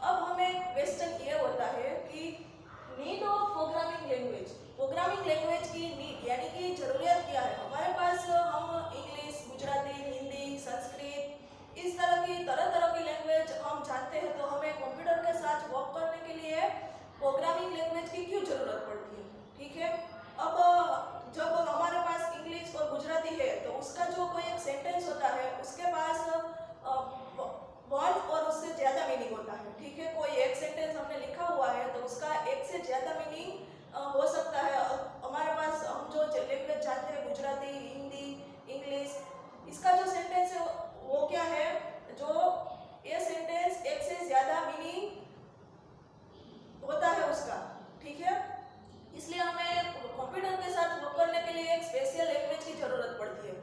अब हमें क्वेश्चन ये होता है कि नीड ऑफ प्रोग्रामिंग लैंग्वेज की नीड यानी कि जरूरियत क्या है। हमारे पास हम इंग्लिश, गुजराती, हिंदी, संस्कृत इस तरह तरह की लैंग्वेज हम जानते हैं, तो हमें कंप्यूटर के साथ वर्क करने के लिए प्रोग्रामिंग लैंग्वेज की क्यों जरूरत पड़ती है। ठीक है, अब जब हमारे पास इंग्लिश और गुजराती है तो उसका जो कोई एक सेंटेंस होता है उसके पास वन और उससे ज्यादा मीनिंग होता है। ठीक है, कोई एक सेंटेंस हमने लिखा हुआ है तो उसका एक से ज्यादा मीनिंग हो सकता है। हमारे पास हम जो लैंग्वेज जानते हैं गुजराती, हिंदी, इंग्लिश, इसका जो सेंटेंस है वो क्या है, जो ये सेंटेंस एक से ज्यादा मीनिंग होता है उसका। ठीक है, इसलिए हमें कंप्यूटर के साथ वर्क करने के लिए एक स्पेशल लैंग्वेज की जरूरत पड़ती है।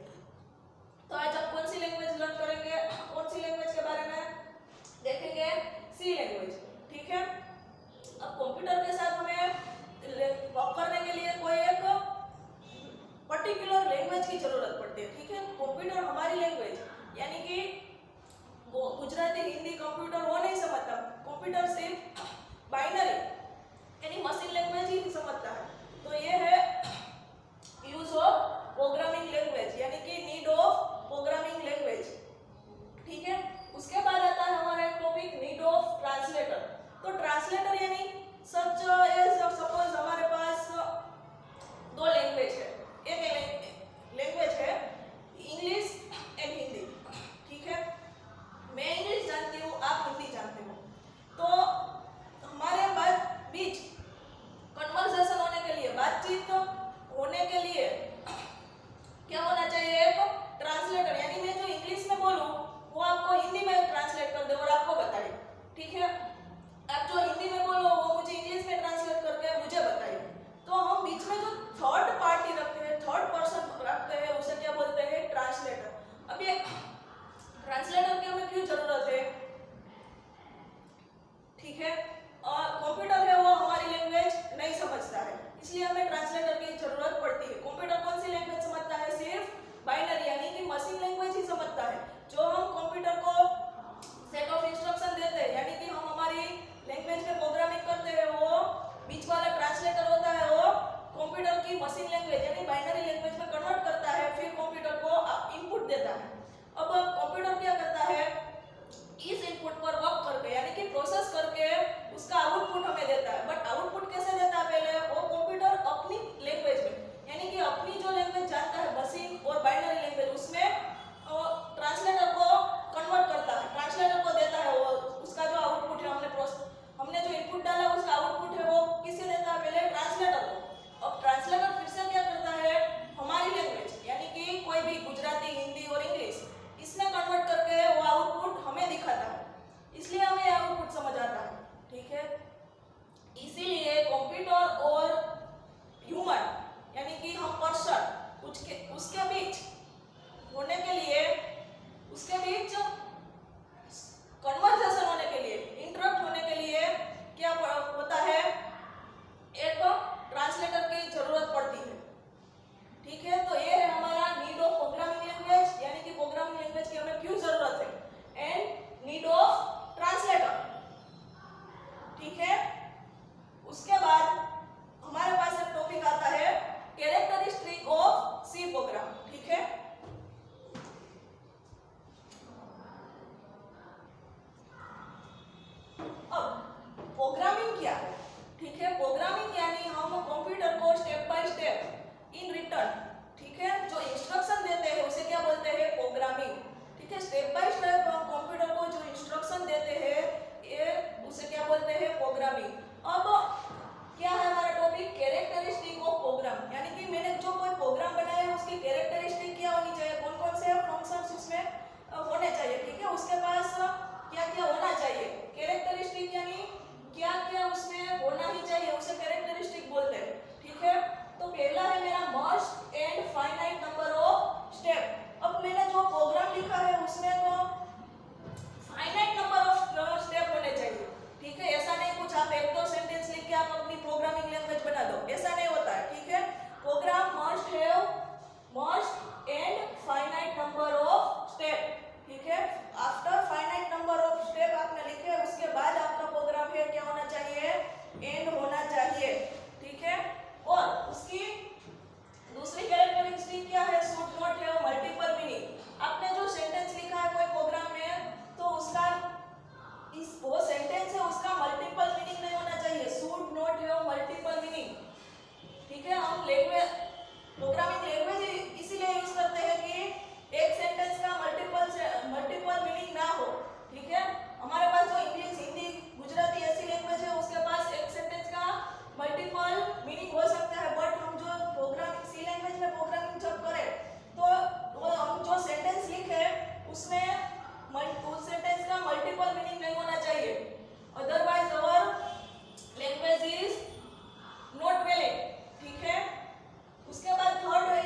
तो आज आप कौन सी लैंग्वेज लर्न करेंगे, कौन सी लैंग्वेज के बारे में देखेंगे, सी लैंग्वेज। ठीक है, अब कंप्यूटर के साथ हमें वर्क करने के लिए कोई एक पर्टिकुलर लैंग्वेज की जरूरत पड़ती है। ठीक है, कंप्यूटर हमारी लैंग्वेज यानी कि वो गुजराती, हिंदी कंप्यूटर वो नहीं समझता। कंप्यूटर सिर्फ बाइनरी यानी मशीन लैंग्वेज ही समझता है। तो ये है यूज ऑफ प्रोग्रामिंग लैंग्वेज यानी कि नीड ऑफ प्रोग्रामिंग लैंग्वेज। ठीक है, उसके बाद आता है हमारा एक टॉपिक नीड ऑफ ट्रांसलेटर। तो ट्रांसलेटर यानी सच एज सपोज हमारे पास दो लैंग्वेज है, एक लैंग्वेज है इंग्लिश एंड हिंदी। ठीक है, मैं इंग्लिश जानती हूँ, आप हिंदी जानते हो, तो हमारे बीच कन्वर्सेशन होने के लिए, बातचीत होने के लिए क्या होना चाहिए, एक ट्रांसलेटर। यानी मैं जो इंग्लिश में बोलूँ वो आपको हिंदी में ट्रांसलेट कर दे और आपको बताए। ठीक है, आप जो हिंदी में बोलो वो मुझे इंग्लिश में ट्रांसलेट करके मुझे बताइए। तो हम बीच में जो थर्ड पार्टी रखते हैं, थर्ड पर्सन रखते हैं, उसे क्या बोलते हैं, ट्रांसलेटर। अब ये ट्रांसलेटर की हमें क्यों जरूरत है। ठीक है, और कंप्यूटर है वो हमारी लैंग्वेज नहीं समझता है, इसलिए हमें ट्रांसलेटर की जरूरत पड़ती है। कंप्यूटर कौन सी लैंग्वेज समझता है, सिर्फ बाइनरी यानी कि मशीन लैंग्वेज ही समझता है। जो हम कंप्यूटर को सेट ऑफ इंस्ट्रक्शन देते हैं यानी कि हम हमारी लैंग्वेज में प्रोग्रामिंग करते हैं, वो बीच वाला ट्रांसलेटर होता है, वो कंप्यूटर की मशीन लैंग्वेज यानी बाइनरी लैंग्वेज में कन्वर्ट करता है, फिर कंप्यूटर को इनपुट देता है। अब कंप्यूटर क्या करता है, इस इनपुट पर वर्क करके यानी कि प्रोसेस करके उसका आउटपुट हमें देता है। बट आउटपुट कैसे देता है, पहले वो कंप्यूटर अपनी लैंग्वेज में यानी कि अपनी जो लैंग्वेज जानता है मशीन और बाइनरी लैंग्वेज, उसमें ट्रांसलेटर को कन्वर्ट करता है, ट्रांसलेटर को देता है। वो उसका जो आउटपुट है, हमने जो इनपुट डाला उसका आउटपुट है वो किसे देता है, पहले ट्रांसलेटर को। अब ट्रांसलेटर फिर से क्या करता है, हमारी लैंग्वेज यानी कि कोई भी गुजराती, हिंदी और इंग्लिश, इसमें कन्वर्ट करके वो आउटपुट हमें दिखाता है, इसलिए हमें आउटपुट समझ आता है। ठीक है, इसीलिए कंप्यूटर और ह्यूमन यानी कि हम पर्सन उसके बीच होने के लिए, उसके बीच कन्वर्सेशन होने के लिए, इंटरप्ट होने के लिए क्या होता है, एक ट्रांसलेटर की जरूरत पड़ती है। ठीक है, तो ये है हमारा नीड ऑफ प्रोग्रामिंग लैंग्वेज यानी कि प्रोग्रामिंग लैंग्वेज की हमें क्यों जरूरत है, एंड नीड ऑफ ट्रांसलेटर। ठीक है, उसके बाद हमारे पास एक टॉपिक आता है कैरेक्टरिस्टिक ऑफ सी प्रोग्राम। ठीक है, अब प्रोग्रामिंग क्या है। ठीक है, प्रोग्रामिंग यानी हम कंप्यूटर को step by step in return, ठीक है, जो इंस्ट्रक्शन देते हैं उसे क्या बोलते हैं, प्रोग्रामिंग। ठीक है, स्टेप बाय स्टेप हम कंप्यूटर को जो इंस्ट्रक्शन देते हैं ये उसे क्या बोलते हैं, प्रोग्रामिंग। अब क्या है हमारा टॉपिक, कैरेक्टरिस्टिक ऑफ प्रोग्राम यानी कि मैंने जो कोई प्रोग्राम बनाया है उसकी कैरेक्टरिस्टिक क्या होनी चाहिए, कौन कौन से फंक्शंस उसमें होने चाहिए। ठीक है, उसके पास क्या क्या होना चाहिए, कैरेक्टरिस्टिक यानी क्या क्या उसमें होना ही चाहिए, उसे कैरेक्टरिस्टिक बोलते हैं। ठीक है, तो पहला है मेरा must end finite number of step. अब मैंने जो प्रोग्राम लिखा है उसमें तो फाइनाइट नंबर ऑफ स्टेप होने चाहिए। ठीक है, ऐसा नहीं कुछ आप एक दो सेंटेंस लिख के आप अपनी प्रोग्रामिंग लैंग्वेज बना दो, ऐसा नहीं होता है। ठीक है, program must have must end finite number of step. ठीक है, after finite number of step आपने लिखे, उसके बाद आपका प्रोग्रामिंग लैंग्वेज इसीलिए यूज करते हैं कि एक सेंटेंस का मल्टीपल मीनिंग ना हो। ठीक है, हमारे पास जो इंग्लिश, हिंदी, गुजराती ऐसी लैंग्वेज है उसके पास एक सेंटेंस का मल्टीपल मीनिंग हो सकता है, बट हम जो प्रोग्रामिंग सी लैंग्वेज में प्रोग्रामिंग जब करें तो वो हम जो सेंटेंस लिखे उसमें उस सेंटेंस का मल्टीपल मीनिंग नहीं होना चाहिए, otherwise our language is not valid. ठीक है, उसके बाद थर्ड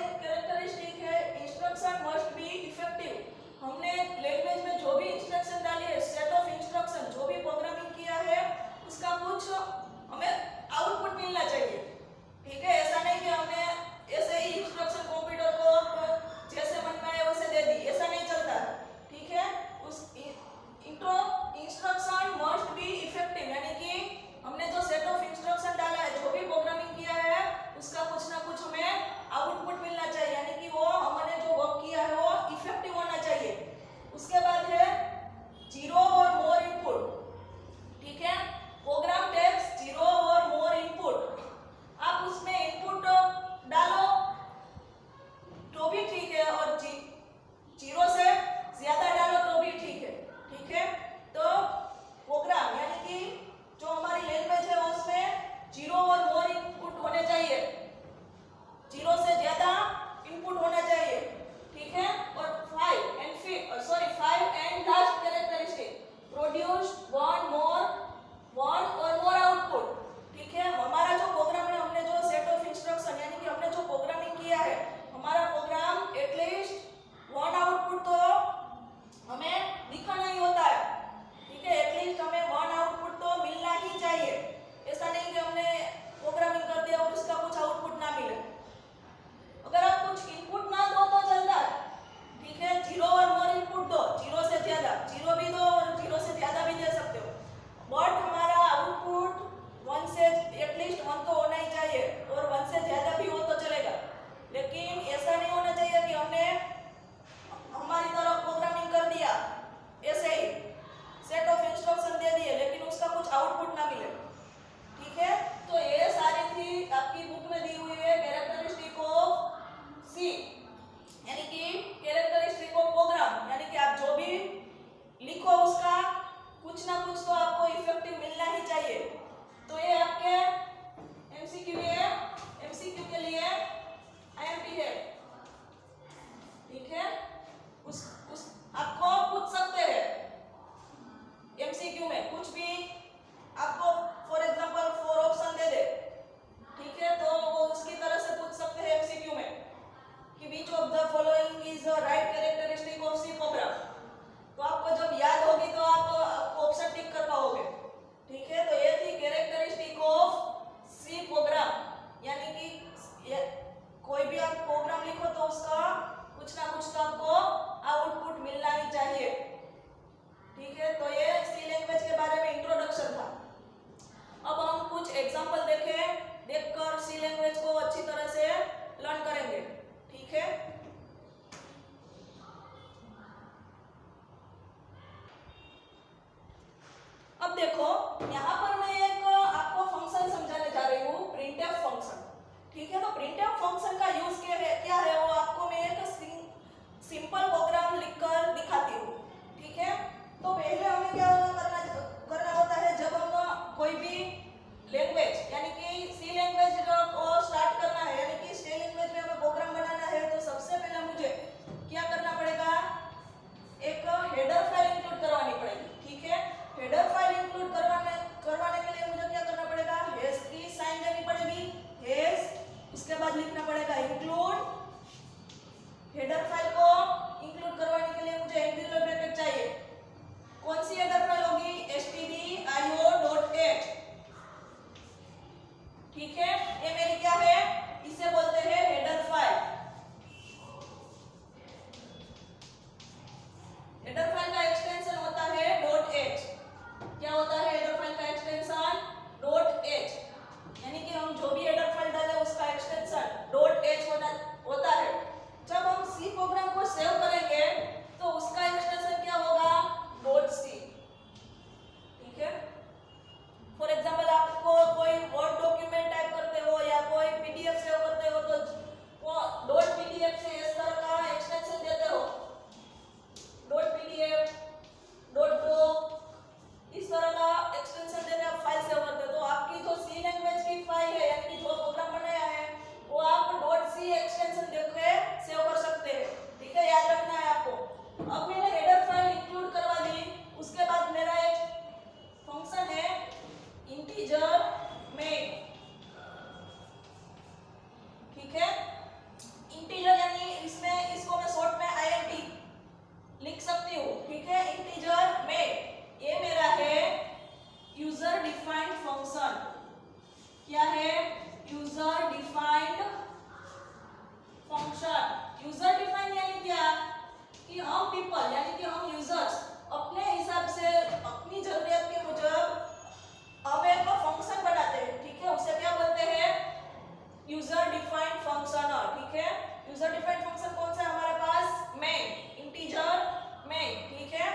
यूजर डिफाइंड फंक्शन कौन सा है हमारे पास? मेन, इंटीजर मेन, ठीक है।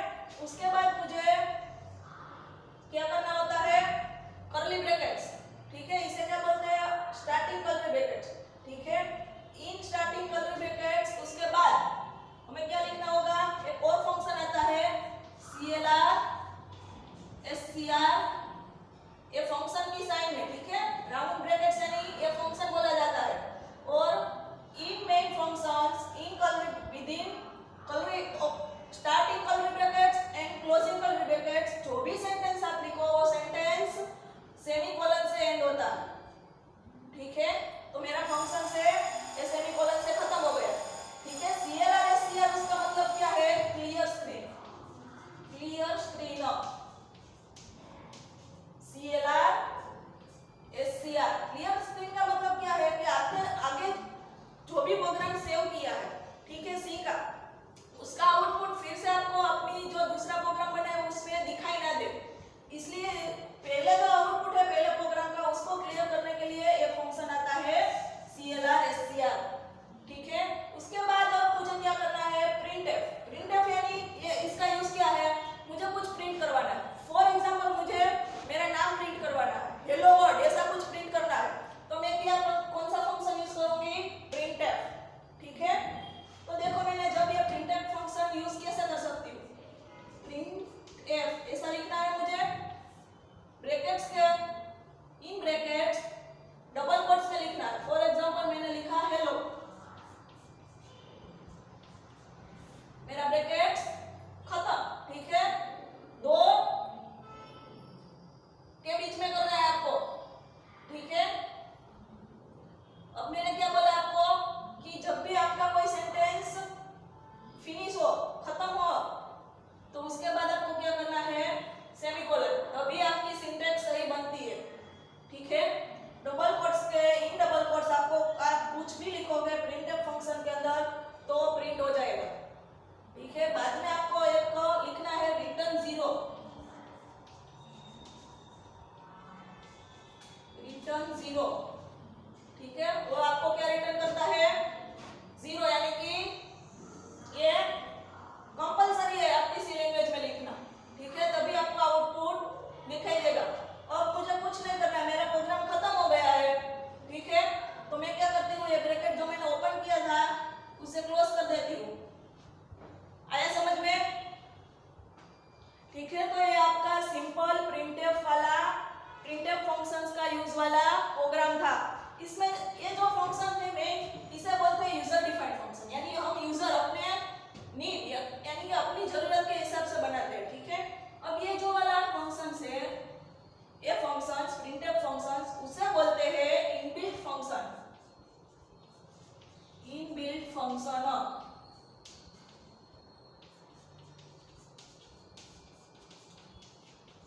उसके बाद मुझे क्या करना होता है? कर्ली ब्रैकेट्स, ठीक है। इसे क्या बोलते हैं? स्टार्टिंग कर्ली ब्रैकेट्स, ठीक है। इन स्टार्टिंग कर्ली ब्रैकेट्स उसके बाद हमें क्या लिखना होगा? एक और फंक्शन आता है CLR SCR, ये फंक्शन की साइन है, ठीक है। राउंड ब्रैकेट्स यानी ये फंक्शन बोला जाता है। और इन main functions in curly within curly starting curly brackets and closing curly brackets, जो भी सेंटेंस आप लिखो वो सेंटेंस सेमीकोलन से एंड होता है, ठीक है। तो मेरा फंक्शन से ये सेमीकोलन से खत्म हो गया, ठीक है। CLR SCR उसका मतलब क्या है? Clear screen, clear screen. CLR SCR clear screen का मतलब क्या है? कि आपने आगे जो भी प्रोग्राम सेव किया है, ठीक है, सी का, उसका आउटपुट फिर से आपको अपनी जो दूसरा प्रोग्राम बना है उसमें दिखाई ना दे, इसलिए पहले जो आउटपुट है पहले प्रोग्राम का उसको क्लियर करने के लिए ये फंक्शन आता है CLR SCR, ठीक है। उसके बाद अब मुझे क्या करना है? प्रिंटफ। प्रिंटफ यानी ये इसका यूज क्या है? मुझे कुछ प्रिंट करवाना है। फॉर एग्जांपल मुझे मेरा नाम प्रिंट करवाना है, हेलो वर्ल्ड ऐसा कुछ प्रिंट करना है, तो मैं क्या कौन सा फंक्शन यूज करूंगी? प्रिंटफ, ठीक है। तो देखो मैंने जब ये प्रिंटफ फंक्शन यूज कैसे कर सकती हूँ? प्रिंटफ ऐसा लिखना है मुझे, ब्रैकेट्स के इन ब्रैकेट्स डबल कोट्स में लिखना है। फॉर एग्जांपल मैंने लिखा हेलो, मेरा ब्रैकेट्स खत्म, ठीक है। दो के बीच में करना है आपको, ठीक है। अब मैंने क्या बोला आपको? कि जब भी आपका कोई सेंटेंस फिनिश हो, खत्म हो, तो उसके बाद आपको क्या करना है? सेमीकोलन, तभी आपकी सिंटैक्स सही बनती है, ठीक है। डबल कोट्स के इन डबल कोट्स आपको आप कुछ भी लिखोगे प्रिंटफ फंक्शन के अंदर तो प्रिंट हो जाएगा, ठीक है। बाद में आपको एक लिखना है रिटर्न 0, रिटर्न 0, ठीक है। वो आपको क्या रिटर्न करता है? 0, यानी कि ये कंपलसरी है आपकी सी लैंग्वेज में लिखना, ठीक है, तभी आपको आउटपुट दिखाई देगा। और मुझे कुछ नहीं करना, मेरा प्रोग्राम खत्म हो गया है, ठीक है। तो मैं क्या करती हूँ? ये ब्रैकेट जो मैंने ओपन किया था उसे क्लोज कर देती हूँ। आया समझ में? ठीक है। तो ये आपका सिंपल प्रिंटफ वाला प्रिंटफ फंक्शंस का यूज वाला प्रोग्राम था। इसमें ये जो फंक्शन है मैं इसे बोलते हैं यूजर डिफाइंड फंक्शन, यानी हम यूजर अपने नीड यानी कि अपनी जरूरत के हिसाब से बनाते हैं, ठीक है। अब ये जो वाला फंक्शन है, ये फंक्शंस प्रिंटफ फंक्शंस, उसे बोलते हैं इनबिल्ट फंक्शन, इनबिल्ट फंक्शन।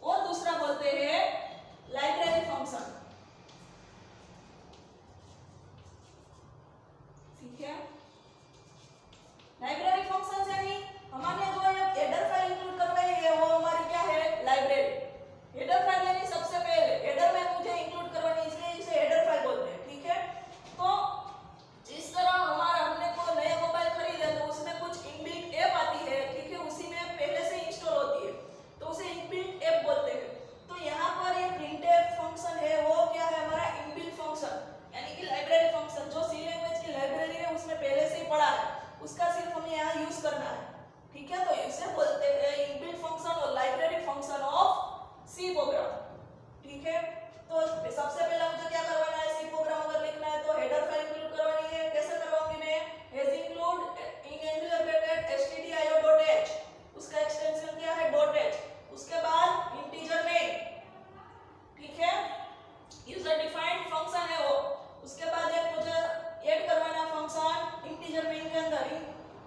और दूसरा बोलते हैं लाइब्रेरी फंक्शन, ठीक है। लाइब्रेरी फंक्शन यानी हमारे जो हेडर फाइल इंक्लूड कर रहे हैं वो हमारी क्या है? लाइब्रेरी। हेडर फाइल यानी सबसे पहले हेडर में मुझे इंक्लूड करवानी, इसलिए इसे हेडर फाइल बोलते हैं, ठीक है। तो जिस तरह हमारा हमने कोई नया मोबाइल खरीदा तो उसमें कुछ इनबिल्ट ऐप आती है, ठीक है, उसी में पहले से इंस्टॉल होती है तो उसे इनबिल्ट ऐप बोलते हैं। तो यहाँ पर ये प्रिंटफ फंक्शन है वो क्या है? हमारा इनबिल्ट फंक्शन, यानी कि लाइब्रेरी फंक्शन, जो सी लैंग्वेज की लाइब्रेरी है उसमें पहले से ही पड़ा है, उसका सिर्फ हमें यहाँ यूज करना है, ठीक है। तो इसे बोलते हैं इनबिल्ट फंक्शन और library function of C program, ठीक है। तो सबसे पहले मुझे क्या करवाना है? सी प्रोग्राम अगर लिखना है तो हेडर फाइल इंक्लूड करवानी है। कैसे करवाऊंगी मैं? Has include in angular bracket stdio.h, उसका एक्सटेंशन क्या है? .h। उसके बाद इंटीजर में, ठीक है, यूजर डिफाइंड फंक्शन है वो। उसके बाद एक मुझे ऐड करवाना फंक्शन इंटीजर मेन के अंदर,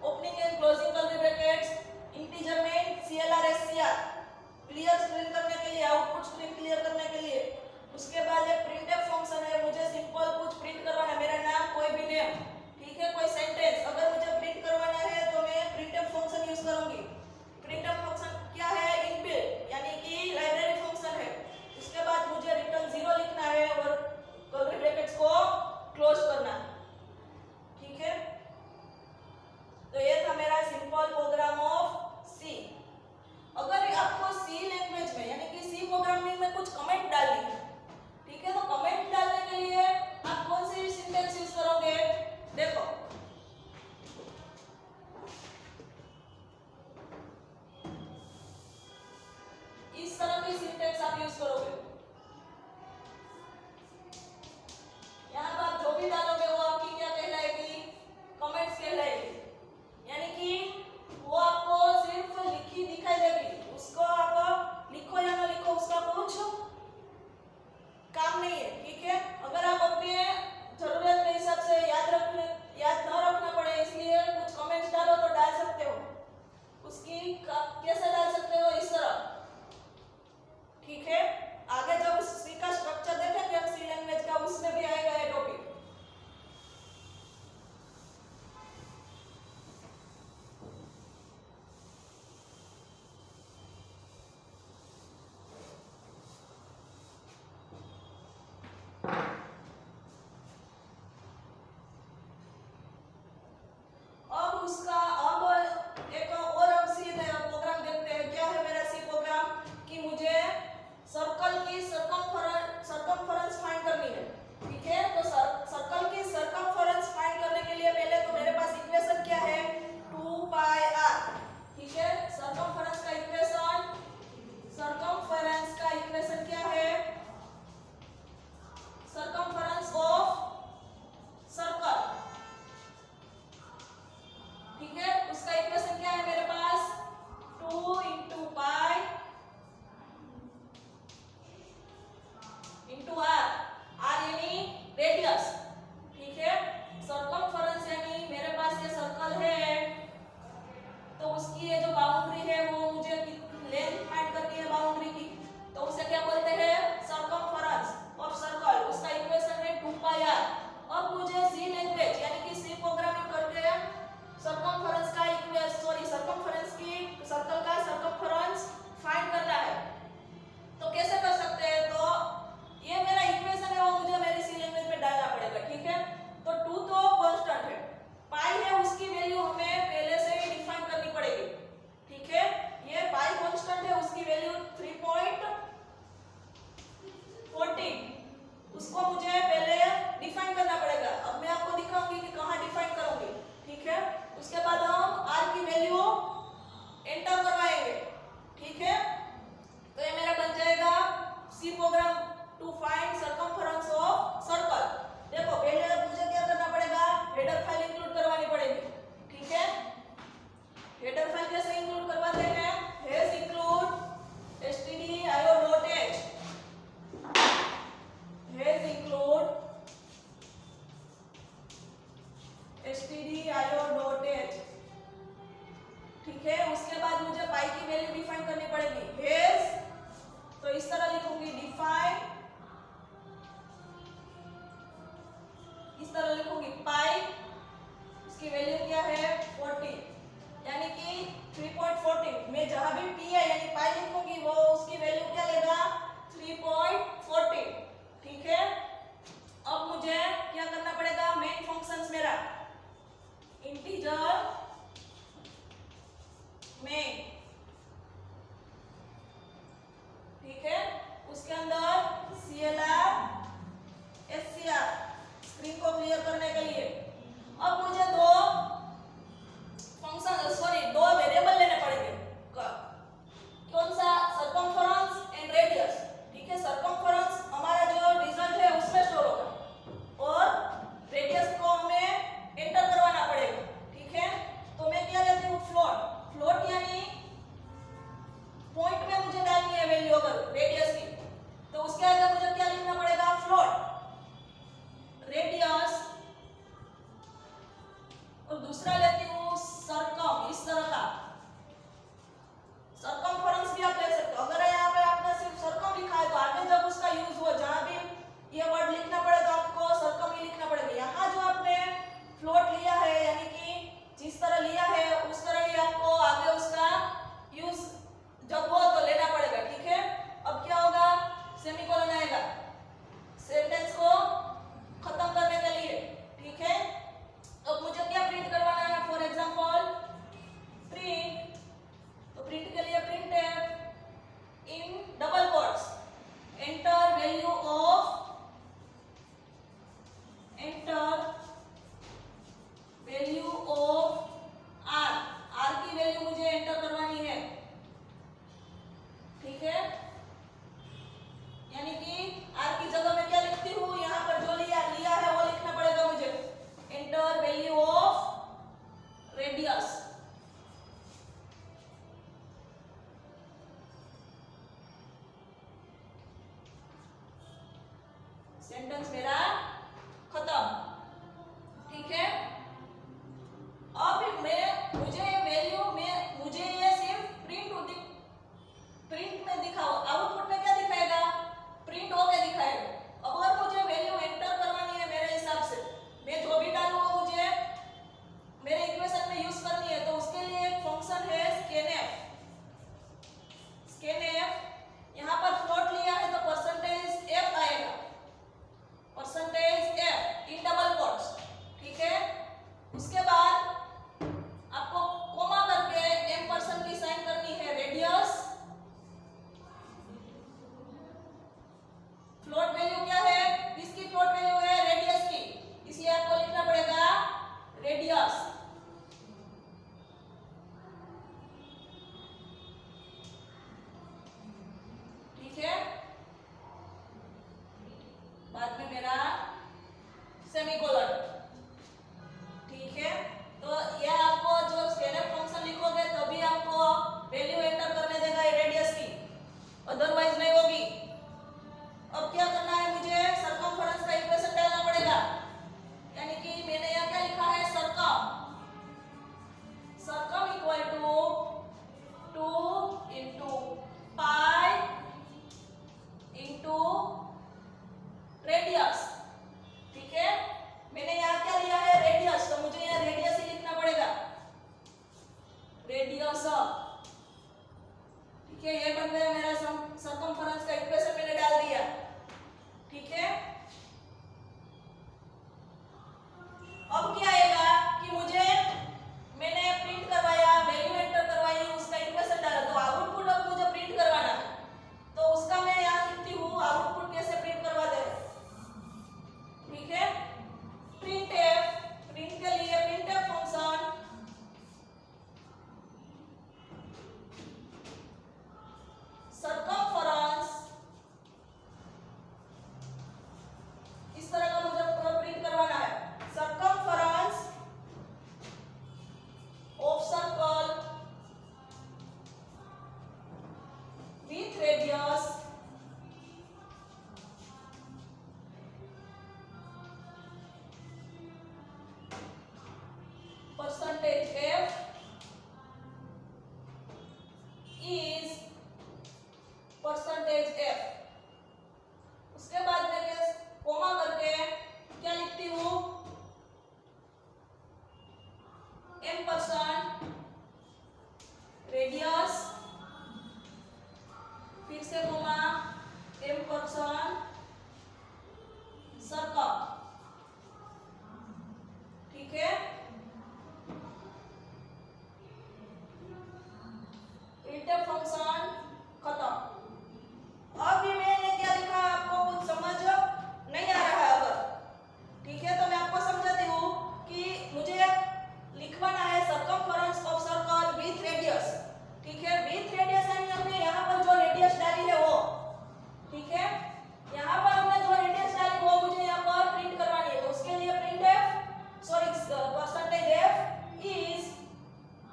opening and closing curly brackets integer main CLR SCR, clear screen करने के लिए, आउटपुट स्क्रीन क्लियर करने के लिए। उसके बाद एक प्रिंटफ फंक्शन है, मुझे stdio.h, ठीक है। उसके बाद मुझे पाई की वैल्यू डिफाइन करनी पड़ेगी। हेज तो इस तरह लिखूंगी डिफाइन, इस तरह लिखूंगी पाई, इसकी वैल्यू क्या है 40, यानी कि 3.40। मैं जहां भी पी है यानी पाई लिखूंगी वो उसकी वैल्यू क्या लेगा 3.40, ठीक है। अब मुझे क्या करना पड़ेगा, मेन फंक्शंस मेरा इंटीजर मेन, ठीक है। उसके अंदर CLR SCR स्क्रीन को क्लियर करने के लिए अब मुझे दो वेरिएबल लेने पड़ेंगे। कौन सा, सरकमफेरेंस एंड रेडियस, ठीक है। सरकमफेरेंस हमारा जो रिजल्ट है उसमें स्टोर होगा और रेडियस को हमें एंटर करवाना पड़ेगा, ठीक है। तो मैं क्या लेती हूँ फ्लोट, फ्लोट यानी पॉइंट में मुझे डालनी है वैल्यू अगर रेडियस की, तो उसके आगे मुझे क्या लिखना पड़ेगा फ्लोट रेडियस, और दूसरा लेती हूँ सरकम, इस तरह का सरकमफेरेंस भी आप ले सकते हो। अगर यहाँ पे आपने सिर्फ सरकम लिखा है तो आगे जब उसका यूज हो जहां भी ये वर्ड लिखना पड़े तो आपको सरकम ही लिखना पड़ेगा। यहाँ जो आपने फ्लोट लिया है यानी कि जिस तरह लिया है उस तरह ही आपको आगे उसका यूज जब हो तो लेना पड़ेगा, ठीक है। अब क्या होगा, सेमीकोलन आएगा सेंटेंस को खत्म करने के लिए, ठीक है। अब मुझे क्या प्रिंट करवाना है, फॉर एग्जांपल प्रिंट, तो प्रिंट के लिए प्रिंट है in double quotes enter value of R, R की वैल्यू मुझे एंटर करवानी है, ठीक है। यानी कि आर की जगह मैं क्या लिखती हूँ, यहाँ पर जो लिया है वो लिखना पड़ेगा मुझे, enter value of radius, sentence मेरा खत्म, ठीक है। अब मुझे वैल्यू में मुझे ये सिर्फ प्रिंट में दिखाओ, आउटपुट में क्या दिखाएगा, प्रिंट होके दिखाएगा। अगर मुझे वैल्यू एंटर करवानी है मेरे हिसाब से, मैं जो भी डालूंगा मुझे मेरे इक्वेशन में यूज करनी है, तो उसके लिए एक फंक्शन है scanf, यहाँ पर फ्लोट लिया है तो परसेंटेज f आएगा, परसेंटेज M% रेडियस, फिर से कोमा M% सर्कल, ठीक है। प्रिंटफ फंक्शन खत्म। अब ये मैंने क्या लिखा आपको कुछ समझ नहीं आ रहा है अगर, ठीक है, तो मैं आपको समझाती हूँ कि मुझे लिखवाना है circumference of circle with radius, ठीक है। विथ रेडियस यानी हमने यहाँ पर जो रेडियस डाली है वो, ठीक है, यहाँ पर हमने जो रेडियस डाली वो मुझे यहाँ पर प्रिंट करवानी है। तो उसके लिए print F sorry percentage F is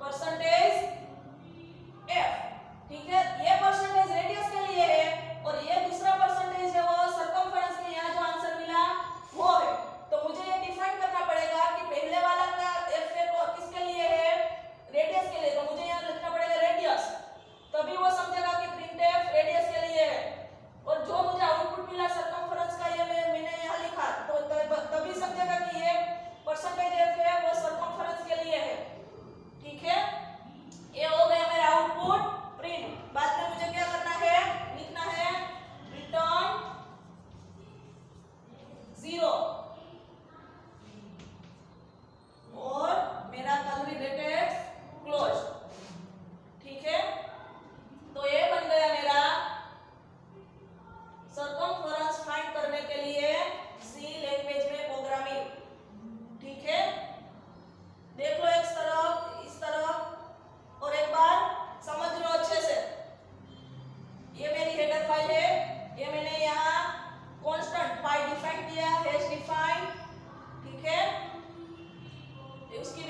percentage F, ठीक है। ये परसेंटेज रेडियस के लिए है और ये दूसरा परसेंटेज है वो सर्कमफरेंस के यहाँ जो आंसर मिला वो है। तो मुझे ये डिफाइन करना पड़ेगा कि पहले वाला का एफ है वो किसके लिए है, रेडियस के लिए। तो मुझे यहाँ लिखना पड़ेगा रेडियस, तभी वो समझेगा कि प्रिंट एफ रेडियस के लिए है। और जो मुझे आउटपुट मिला सर्कमफरेंस का ये मैंने यहाँ लिखा, तो तभी समझेगा कि ये परसेंटेज एफ है वो सर्कमफरेंस के लिए है, ठीक है। ये हो गया मेरा आउटपुट प्रिंट। बाद में मुझे क्या करना है, लिखना है रिटर्न 0 और मेरा कर्ली ब्रैकेट क्लोज, ठीक है। तो ये बन गया मेरा सर्कमफरेंस फाइंड करने के लिए सी लैंग्वेज में प्रोग्रामिंग, ठीक है। देख लो एक तरफ इस तरफ और एक बार समझ लो अच्छे से। ये मेरी हेडर फाइल है, ये मैंने यहाँ कांस्टेंट पाई डिफाइन किया, हैश डिफाइन, ठीक है। उसकी